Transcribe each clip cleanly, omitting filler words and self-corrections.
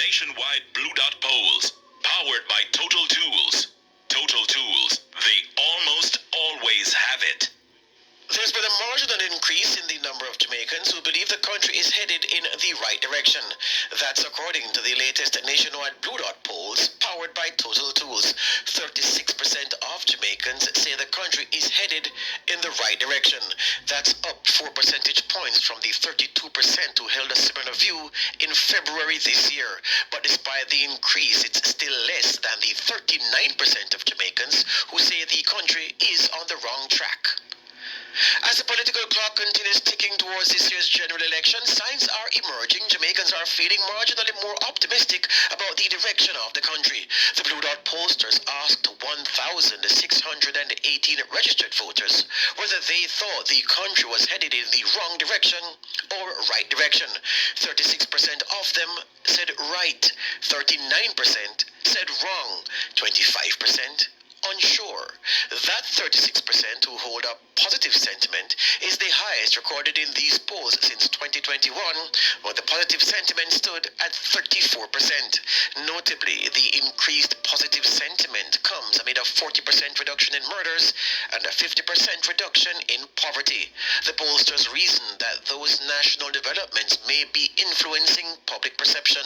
nationwide Blue Dot polls, powered by Total Tools. Total Tools, they almost always have it. There's been a marginal increase in the number of Jamaicans who believe the country is headed in the right direction. That's according to the latest nationwide Blue Dot polls powered by Total Tools. 36% of Jamaicans say the country is headed in the right direction. That's up 4 percentage points from the 32% who held a similar view in February this year. But despite the increase, it's still less than the 39% of Jamaicans who say the country is on the wrong track. As the political clock continues ticking towards this year's general election, signs are emerging. Jamaicans are feeling marginally more optimistic about the direction of the country. The Blue Dot pollsters asked 1,618 registered voters whether they thought the country was headed in the wrong direction or right direction. 36% of them said right, 39% said wrong, 25% unsure. That 36% who hold a positive sentiment is the highest recorded in these polls since 2021, when the positive sentiment stood at 34%. Notably, the increased positive sentiment comes amid a 40% reduction in murders and a 50% reduction in poverty. The pollsters reason that those national developments may be influencing public perception.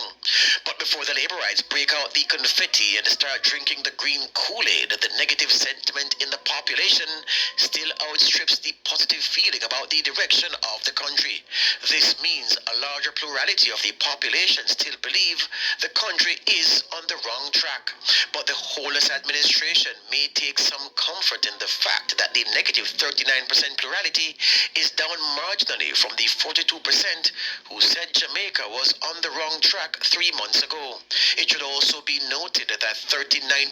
But before the Labourites break out the confetti and start drinking the green Kool-Aid, the negative sentiment in the population still outstrips the positive feeling about the direction of the country. This means a larger plurality of the population still believe the country is on the wrong track. But the Holness administration may take some comfort in the fact that the negative 39% plurality is down marginally from the 42% who said Jamaica was on the wrong track 3 months ago. It should also be noted that 39%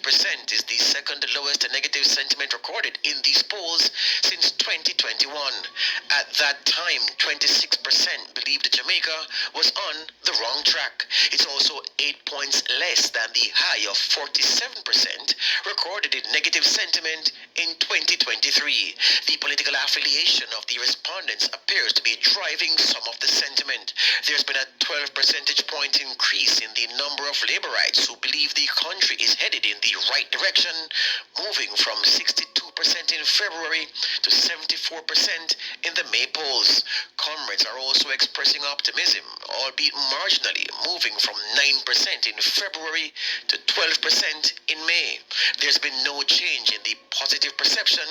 is the second lowest negative sentiment recorded in these polls since 2021. At that time, 26% believed Jamaica was on the wrong track. It's also 8 points less than the high of 47% recorded in negative sentiment in 2023. The political affiliation of the respondents appears to be driving some of the sentiment. There's been a 12 percentage point increase in the number of Labourites who believe the country is headed in the right direction, moving from 62% in February to 74% in the May polls. Comrades are also expressing optimism, albeit marginally, moving from 9% in February to 12% in May. There's been no change in the positive perception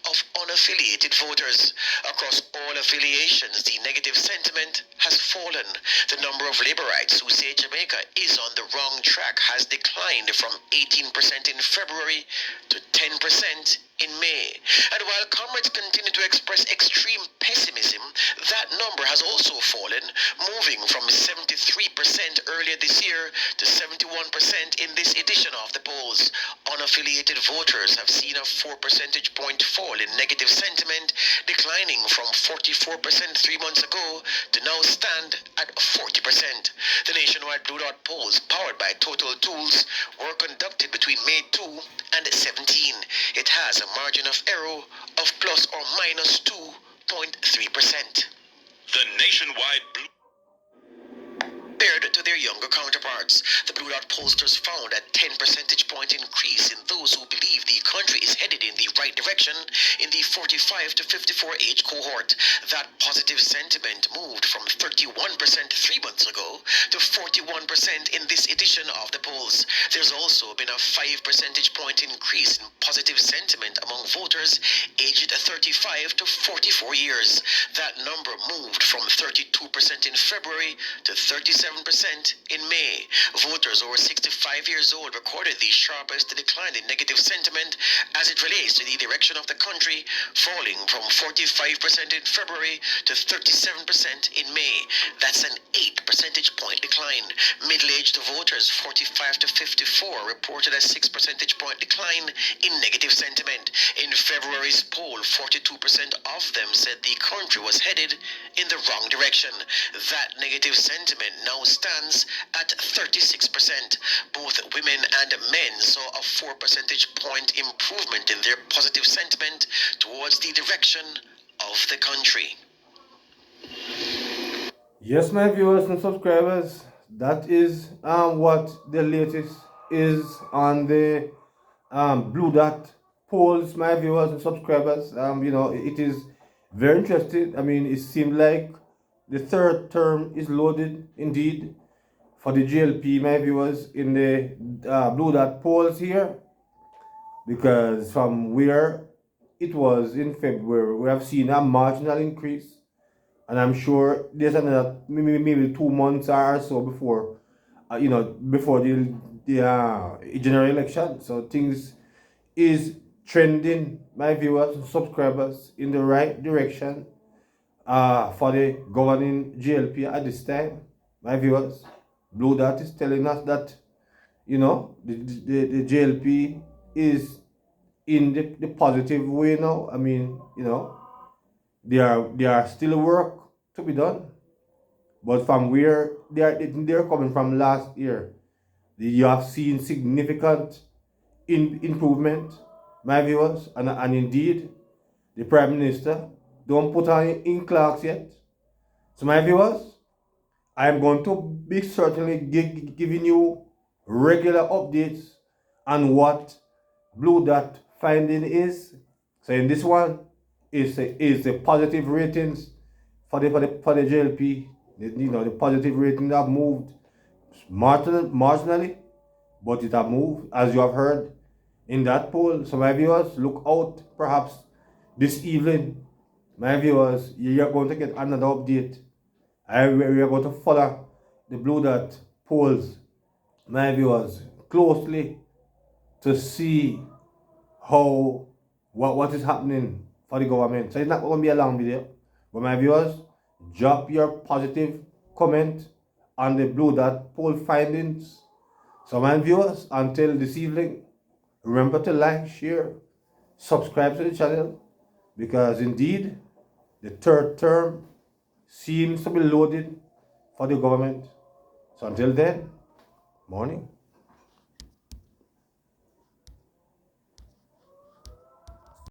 of unaffiliated voters. Across all affiliations, the negative sentiment has fallen. The number of Labourites who say Jamaica is on the wrong track has declined from 18% in February to 10% in May. And while comrades continue to express extreme pessimism, that number has also fallen, moving from 73% earlier this year to 71% in this edition of the polls. Unaffiliated voters have seen a 4 percentage point fall in negative sentiment, declining from 44% 3 months ago to now stand at 40%. The nationwide Blue Dot polls, powered by Total Tools, were conducted between May 2 and 17. It has a margin of error of plus or minus 2.3%. The nationwide Blue Compared to their younger counterparts, the Blue Dot pollsters found a 10 percentage point increase in those who believe the country is headed in the right direction in the 45 to 54 age cohort. That positive sentiment moved from 31% 3 months ago to 41% in this edition of the polls. There's also been a 5 percentage point increase in positive sentiment among voters aged 35 to 44 years. That number moved from 32% in February to 37% in May. Voters over 65 years old recorded the sharpest decline in negative sentiment as it relates to the direction of the country, falling from 45% in February to 37% in May. That's an 8 percentage point decline. Middle-aged voters 45 to 54 reported a 6 percentage point decline in negative sentiment. In February's poll, 42% of them said the country was headed in the wrong direction. That negative sentiment now stands at 36%. Both women and men saw a 4 percentage point improvement in their positive sentiment towards the direction of the country. Yes, my viewers and subscribers, that is what the latest is on the Blue Dot polls, my viewers and subscribers. It is very interesting. I mean, it seems like the third term is loaded indeed for the GLP, my viewers, in the Blue Dot polls here, because from where it was in February, we have seen a marginal increase, and I'm sure there's another maybe 2 months or so before, before the general election. So things is trending, my viewers and subscribers, in the right direction for the governing GLP at this time, my viewers. Blue Dot is telling us that the GLP is in the positive way now. I mean, there are still work to be done, but from where they're coming from last year, you have seen significant improvement, my viewers, and indeed the Prime Minister don't put on in clerks yet. So my viewers, I am going to be certainly giving you regular updates on what Blue Dot finding is. So in this one is the positive ratings for the JLP. The positive ratings have moved marginally, but it have moved, as you have heard in that poll. So my viewers, look out perhaps this evening. My viewers, you're going to get another update. We are going to follow the Blue Dot polls, my viewers, closely to see how what is happening for the government. So it's not going to be a long video, but my viewers, drop your positive comment on the Blue Dot poll findings. So my viewers, until this evening, remember to like, share, subscribe to the channel, because indeed the third term seems to be loaded for the government. So until then, morning.